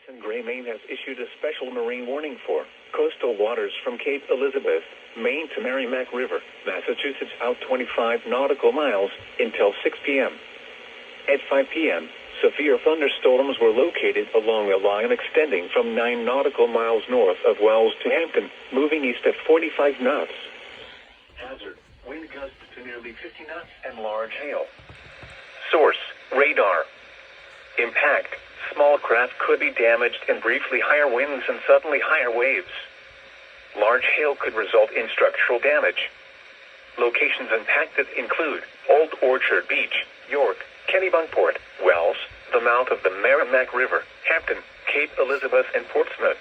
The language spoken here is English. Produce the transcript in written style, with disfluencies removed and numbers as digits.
and Gray, Maine has issued a special marine warning for coastal waters from Cape Elizabeth, Maine to Merrimack River, Massachusetts out 25 nautical miles until 6 p.m. At 5 p.m., severe thunderstorms were located along a line extending from 9 nautical miles north of Wells to Hampton, moving east at 45 knots. Hazard, wind gusts to nearly 50 knots and large hail. Source, radar. Impact, small craft could be damaged and briefly higher winds and suddenly higher waves. Large hail could result in structural damage. Locations impacted include Old Orchard Beach, York, Kennebunkport, Wells, the mouth of the Merrimack River, Hampton, Cape Elizabeth and Portsmouth.